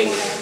camping.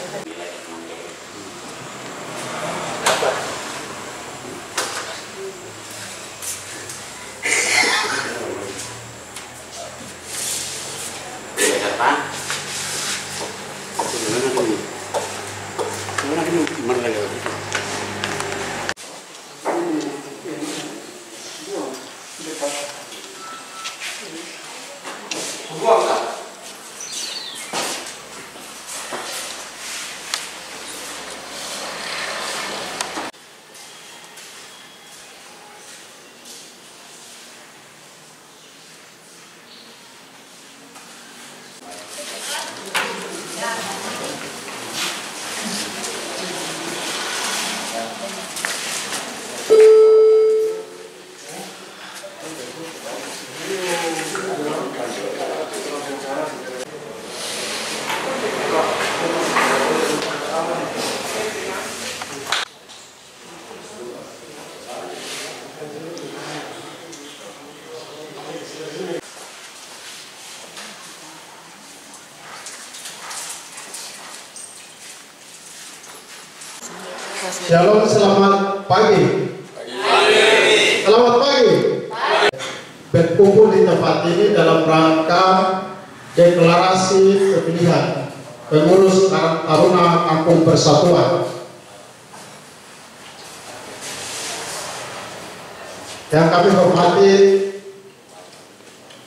Shalom, selamat pagi. Selamat pagi. Berkumpul di tempat ini dalam rangka deklarasi pemilihan pengurus Karang Taruna Kampung Persatuan. Yang kami hormati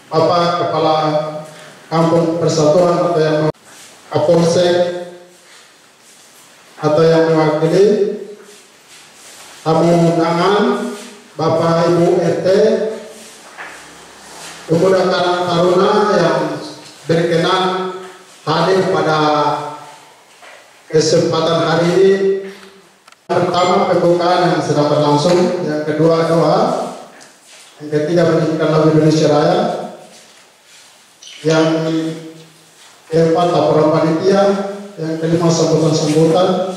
Bapak Kepala Kampung Persatuan atau yang Kapolsek atau yang mewakili, tamu undangan, Bapak Ibu RT, pemuda Karang Taruna yang berkenan hadir pada kesempatan hari ini. Pertama, pembukaan yang sedang berlangsung, yang kedua doa, yang ketiga menyanyikan lagu Indonesia Raya, yang keempat laporan panitia, yang kelima sambutan-sambutan,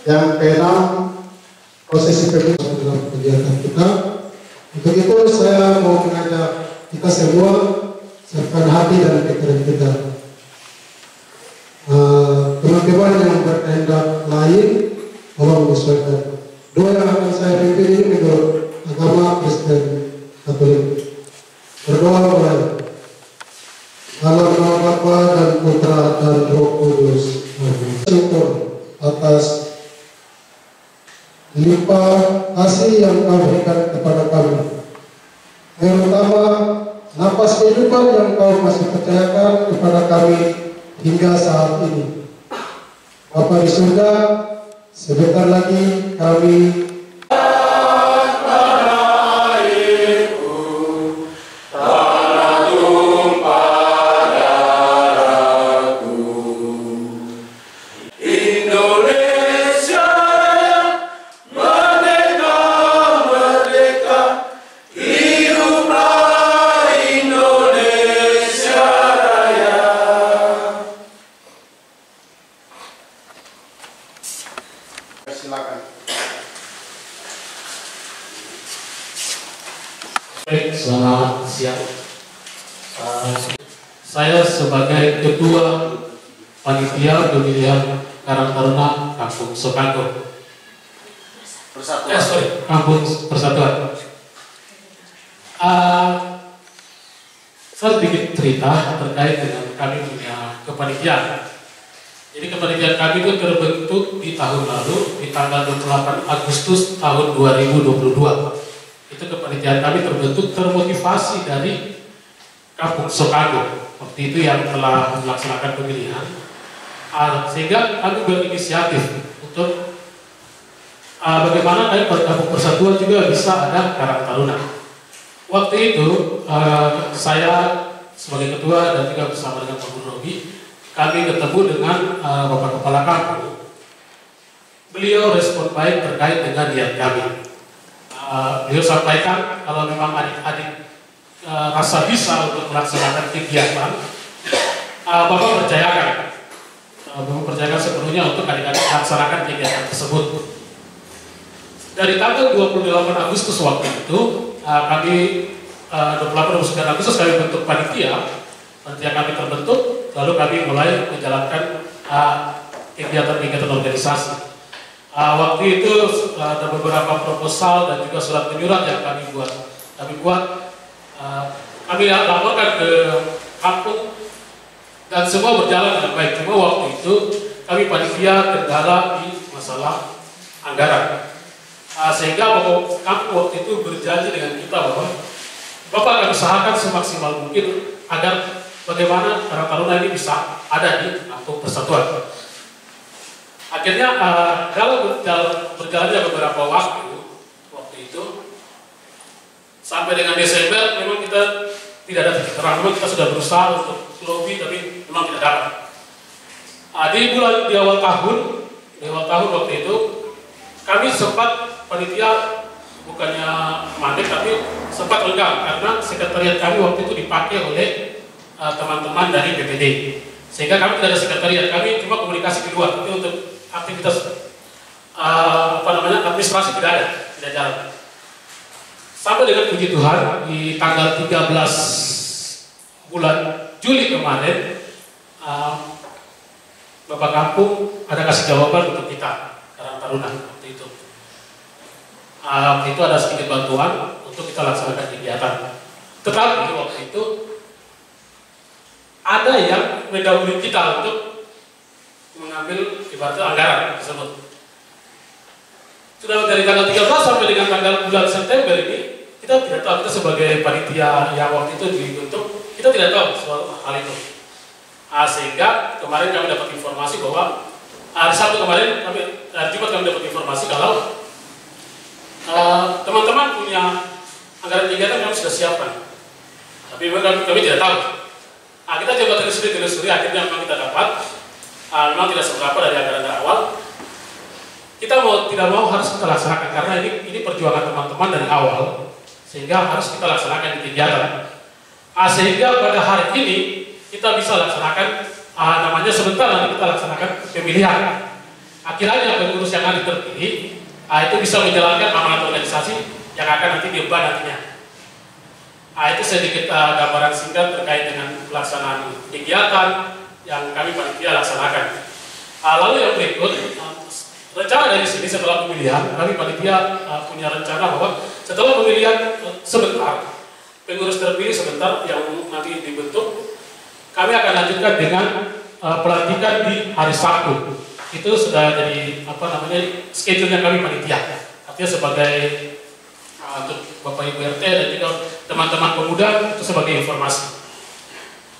yang keenam prosesi pembukaan dalam kegiatan kita. Untuk itu saya mau mengajak kita semua sertakan hati dalam pikiran kita. Teman-teman yang berkehendak lain, tolong menyesuaikan. Doa yang akan saya pimpin ini menurut agama Kristen Katolik. Berdoa mulai. Dalam nama Bapa dan Putra dan Roh Kudus. Syukur atas limpah kasih yang Kau berikan kepada kami, terutama napas kehidupan yang Kau masih percayakan kepada kami hingga saat ini. Bapa di surga, sebentar lagi kami Selamat siang. Saya sebagai Ketua Panitia Pemilihan Karang Taruna Kampung Sokago Persatuan. Kampung Persatuan. Saya sedikit cerita terkait dengan kami punya kepanitiaan. Jadi kepanitiaan kami itu terbentuk di tahun lalu di tanggal 28 Agustus tahun 2022. Itu kepanitiaan kami terbentuk termotivasi dari Kampung Sokago waktu itu yang telah melaksanakan pemilihan, sehingga kami berinisiatif untuk bagaimana Kampung Persatuan juga bisa ada Karang Taruna. Waktu itu saya sebagai ketua dan juga bersama dengan Pak Guru Robi, kami ketemu dengan Bapak Kepala Kampung. Beliau respon baik terkait dengan niat kami. Beliau sampaikan kalau memang adik-adik rasa bisa untuk melaksanakan kegiatan, Bapak percayakan sepenuhnya untuk adik-adik melaksanakan kegiatan tersebut. Dari tanggal 28 Agustus waktu itu, kami 28 Agustus kami bentuk panitia kami terbentuk, lalu kami mulai menjalankan kegiatan-kegiatan organisasi. Waktu itu ada beberapa proposal dan juga surat menyurat yang kami buat. Kami laporkan ke kampung dan semua berjalan dengan baik. Cuma waktu itu kami panitia kendala di masalah anggaran. Sehingga kampung waktu itu berjanji dengan kita bahwa Bapak akan usahakan semaksimal mungkin agar bagaimana Karang Taruna ini bisa ada di kampung persatuan. Akhirnya kalau berjalannya beberapa waktu itu sampai dengan Desember memang kita tidak ada titik terang. Memang kita sudah berusaha untuk lobby tapi memang tidak dapat. Di awal tahun waktu itu kami sempat panitia bukannya mandek tapi sempat lenggang karena sekretariat kami waktu itu dipakai oleh teman-teman dari BPD, sehingga kami tidak ada sekretariat, kami cuma komunikasi di luar, tapi untuk aktivitas administrasi tidak jalan. Sampai dengan puji Tuhan di tanggal 13 bulan Juli kemarin Bapak Kampung ada kasih jawaban untuk kita Karang Taruna waktu itu. Waktu itu ada sedikit bantuan untuk kita laksanakan kegiatan. Tetapi waktu itu ada yang mendahului kita untuk mengambil ibaratnya anggaran tersebut. Sudah dari tanggal 13 sampai dengan tanggal bulan September ini kita tidak tahu, kita sebagai panitia yang waktu itu dibentuk, kita tidak tahu soal hal itu. Sehingga kemarin kami dapat informasi bahwa hari Sabtu kemarin, Jumat kami dapat informasi kalau teman-teman punya anggaran kegiatan kami sudah siapkan, tapi memang kami tidak tahu. Kita coba telusuri, akhirnya memang kita dapat. Memang tidak seberapa dari anggaran awal. Kita tidak mau harus kita laksanakan karena ini perjuangan teman-teman dari awal, sehingga harus kita laksanakan di kegiatan. Sehingga pada hari ini kita bisa laksanakan namanya sebentar nanti kita laksanakan pemilihan. Akhirnya pengurus yang nanti terpilih itu bisa menjalankan amanat organisasi yang akan nanti diemban nantinya. Itu sedikit gambaran singkat terkait dengan pelaksanaan kegiatan yang kami panitia laksanakan. Lalu yang berikut, rencana dari sini setelah pemilihan, kami panitia punya rencana bahwa setelah pemilihan sebentar, pengurus terpilih sebentar yang nanti dibentuk, kami akan lanjutkan dengan pelantikan di hari Sabtu. Itu sudah jadi schedule-nya kami panitia. Artinya sebagai untuk Bapak Ibu RT dan juga teman-teman pemuda itu sebagai informasi.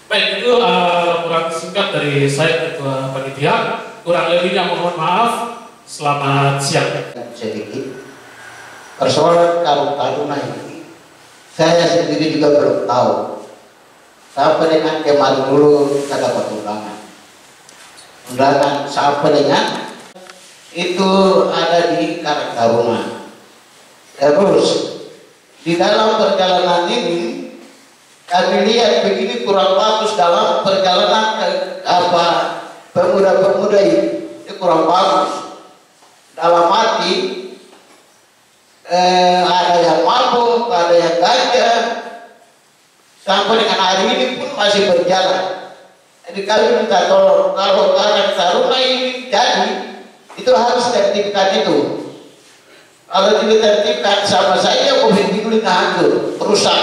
Baik, itu laporan singkat dari saya Ketua Panitia. Kurang lebihnya mohon maaf. Selamat siang. Sedikit persoalan Karang Taruna ini, saya sendiri juga belum tahu. Sampai dengan kemarin dulu kita dapat undangan sampai dengan itu ada di Karang Taruna. Terus di dalam perjalanan ini kami lihat begini kurang bagus dalam perjalanan pemuda-pemuda ini kurang bagus. Dalam arti ada yang mabuk, ada yang ganja, sampai dengan hari ini pun masih berjalan. Jadi kami minta tolong kalau Karang Taruna ini jadi itu harus tertibkan itu. Kalau tidak tertibkan sama saya mobil dulu hancur, rusak.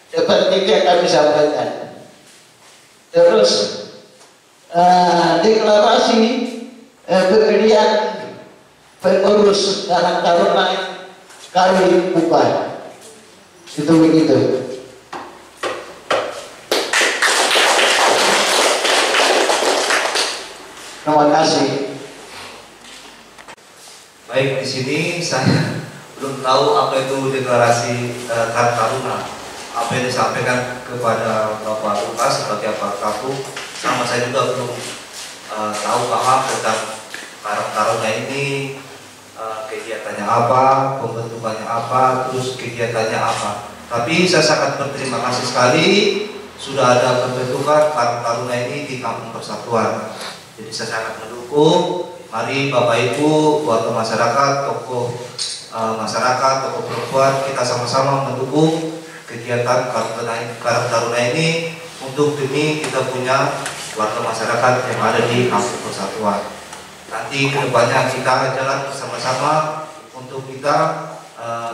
Seperti itu yang kami sampaikan. Terus deklarasi pemilihan pengurus Karang Taruna kami buka. Itu begitu. Terima kasih. Baik, di sini saya belum tahu apa itu deklarasi Karang Taruna. Apa yang disampaikan kepada Bapak Lukas sebagai Bapak Kampung, sama saya juga belum tahu paham tentang Karang Taruna ini, kegiatannya apa, pembentukannya apa, terus kegiatannya apa. Tapi saya sangat berterima kasih sekali sudah ada pembentukan Karang Taruna ini di Kampung Persatuan. Jadi saya sangat mendukung. Mari Bapak Ibu, warga masyarakat, tokoh masyarakat, tokoh perempuan, kita sama-sama mendukung kegiatan Karang Taruna ini untuk demi kita punya warga masyarakat yang ada di Kampung Persatuan. Nanti kedepannya kita jalan bersama-sama untuk kita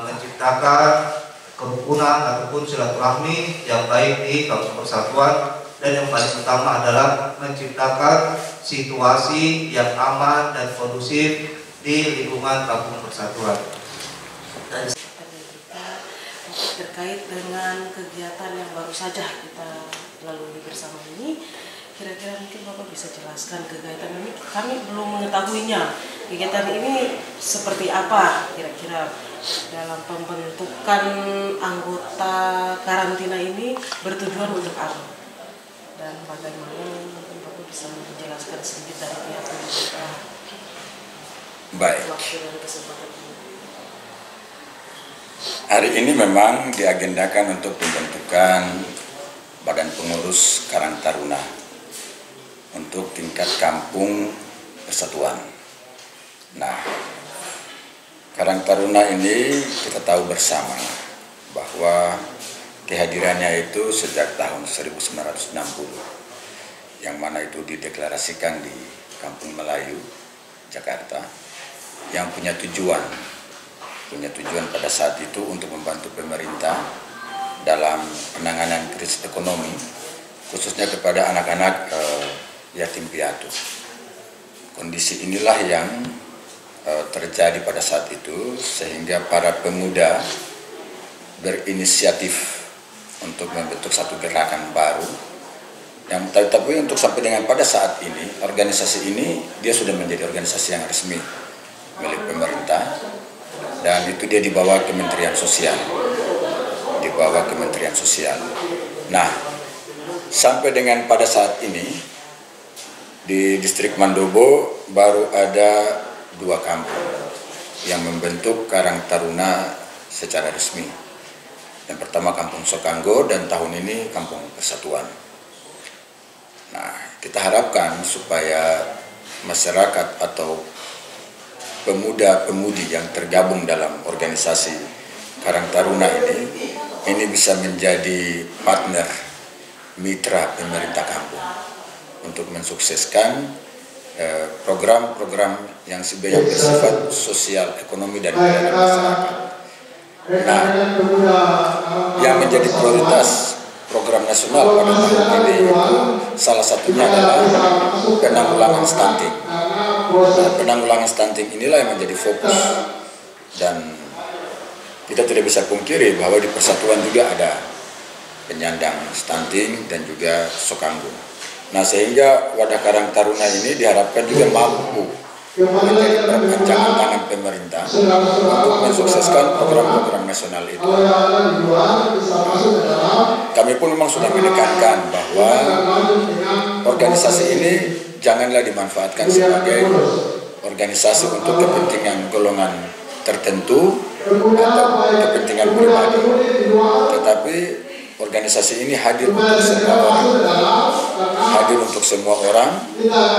menciptakan kerukunan ataupun silaturahmi yang baik di Kampung Persatuan, dan yang paling utama adalah menciptakan situasi yang aman dan kondusif di lingkungan Kampung Persatuan. Dan terkait dengan kegiatan yang baru saja kita lalui bersama ini, kira-kira mungkin Bapak bisa jelaskan kegiatan ini? Kami belum mengetahuinya. Kegiatan ini seperti apa kira-kira dalam pembentukan anggota karantina ini bertujuan untuk apa? Dan bagaimana mungkin Bapak bisa menjelaskan sedikit dari pihak pemerintah? Baik. Waktu dan kesempatan ini. Hari ini memang diagendakan untuk pembentukan Badan Pengurus Karang Taruna untuk tingkat Kampung Persatuan. Nah, Karang Taruna ini kita tahu bersama bahwa kehadirannya itu sejak tahun 1960, yang mana itu dideklarasikan di Kampung Melayu, Jakarta, yang punya tujuan pada saat itu untuk membantu pemerintah dalam penanganan krisis ekonomi, khususnya kepada anak-anak yatim piatu. Kondisi inilah yang terjadi pada saat itu, sehingga para pemuda berinisiatif untuk membentuk satu gerakan baru, yang tapi untuk sampai dengan pada saat ini, organisasi ini dia sudah menjadi organisasi yang resmi milik pemerintah, dan itu dia di bawah Kementerian Sosial. Nah, sampai dengan pada saat ini di distrik Mandobo baru ada 2 kampung yang membentuk Karang Taruna secara resmi. Yang pertama Kampung Sokanggo, dan tahun ini Kampung Persatuan. Nah, kita harapkan supaya masyarakat atau pemuda-pemudi yang tergabung dalam organisasi Karang Taruna ini bisa menjadi partner mitra pemerintah kampung untuk mensukseskan program-program yang sebenarnya bersifat sosial, ekonomi, dan masyarakat. Nah, yang menjadi prioritas program nasional pada tahun ini itu salah satunya adalah penanggulangan stunting. Nah, penanggulangan stunting inilah yang menjadi fokus, dan kita tidak bisa pungkiri bahwa di Persatuan juga ada penyandang stunting dan juga Sokanggo. Nah, sehingga wadah Karang Taruna ini diharapkan juga mampu menjadi perpanjangan tangan pemerintah untuk mensukseskan program-program nasional itu. Kami pun memang sudah menekankan bahwa organisasi ini janganlah dimanfaatkan sebagai organisasi untuk kepentingan golongan tertentu atau kepentingan pribadi, tetapi organisasi ini hadir untuk semua orang,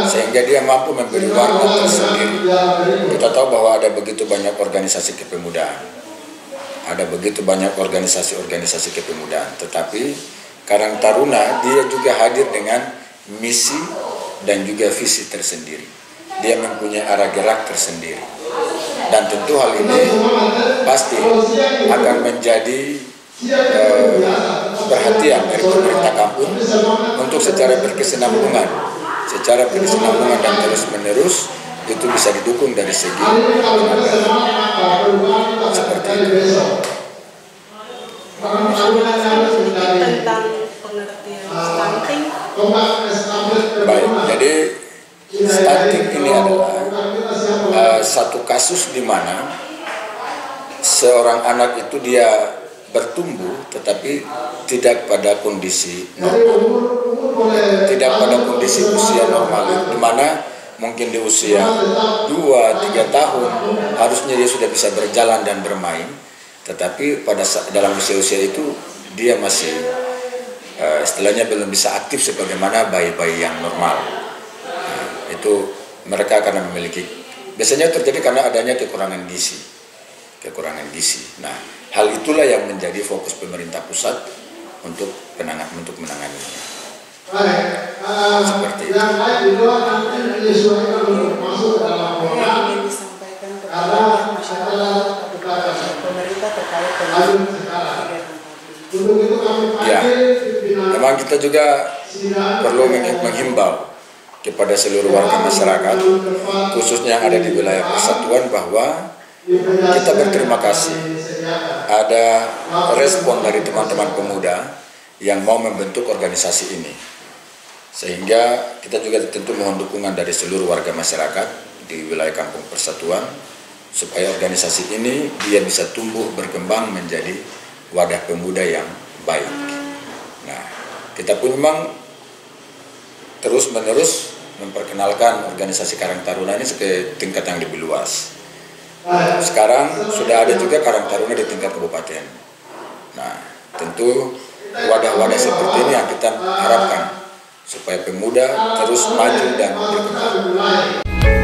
sehingga dia mampu memberi warna tersendiri. Kita tahu bahwa ada begitu banyak organisasi kepemudaan, ada begitu banyak organisasi kepemudaan, tetapi Karang Taruna dia juga hadir dengan misi dan juga visi tersendiri. Dia mempunyai arah gerak tersendiri, dan tentu hal ini pasti akan menjadi perhatian dari pemerintah kampung untuk secara berkesinambungan dan terus-menerus itu bisa didukung dari segi seperti itu. Tentang pengertian stunting. Baik, jadi stunting ini adalah satu kasus di mana seorang anak itu dia bertumbuh tetapi tidak pada kondisi normal, tidak pada kondisi usia normal, di mana mungkin di usia 2-3 tahun harusnya dia sudah bisa berjalan dan bermain, tetapi dalam usia-usia itu dia masih istilahnya belum bisa aktif sebagaimana bayi-bayi yang normal. Nah, itu mereka karena memiliki, biasanya terjadi karena adanya kekurangan gizi. Nah, hal itulah yang menjadi fokus pemerintah pusat untuk menanganinya. Seperti itu. Yang lain di luar nanti menyesuaikan untuk masuk ke dalam Yang program. ingin disampaikan kepada masyarakat pemerintah terkait dengan kegiatan publik. Untuk itu kami Ya, panggil pimpinan memang kita juga perlu menghimbau kepada seluruh warga masyarakat, khususnya yang ada di wilayah persatuan, bahwa kita berterima kasih ada respon dari teman-teman pemuda yang mau membentuk organisasi ini. Sehingga kita juga tentu mohon dukungan dari seluruh warga masyarakat di wilayah Kampung Persatuan supaya organisasi ini dia bisa tumbuh berkembang menjadi wadah pemuda yang baik. Nah, kita pun memang terus-menerus memperkenalkan organisasi Karang Taruna ini ke tingkat yang lebih luas. Sekarang sudah ada juga Karang Taruna di tingkat kabupaten. Nah, tentu wadah-wadah seperti ini yang kita harapkan supaya pemuda terus maju dan berkembang.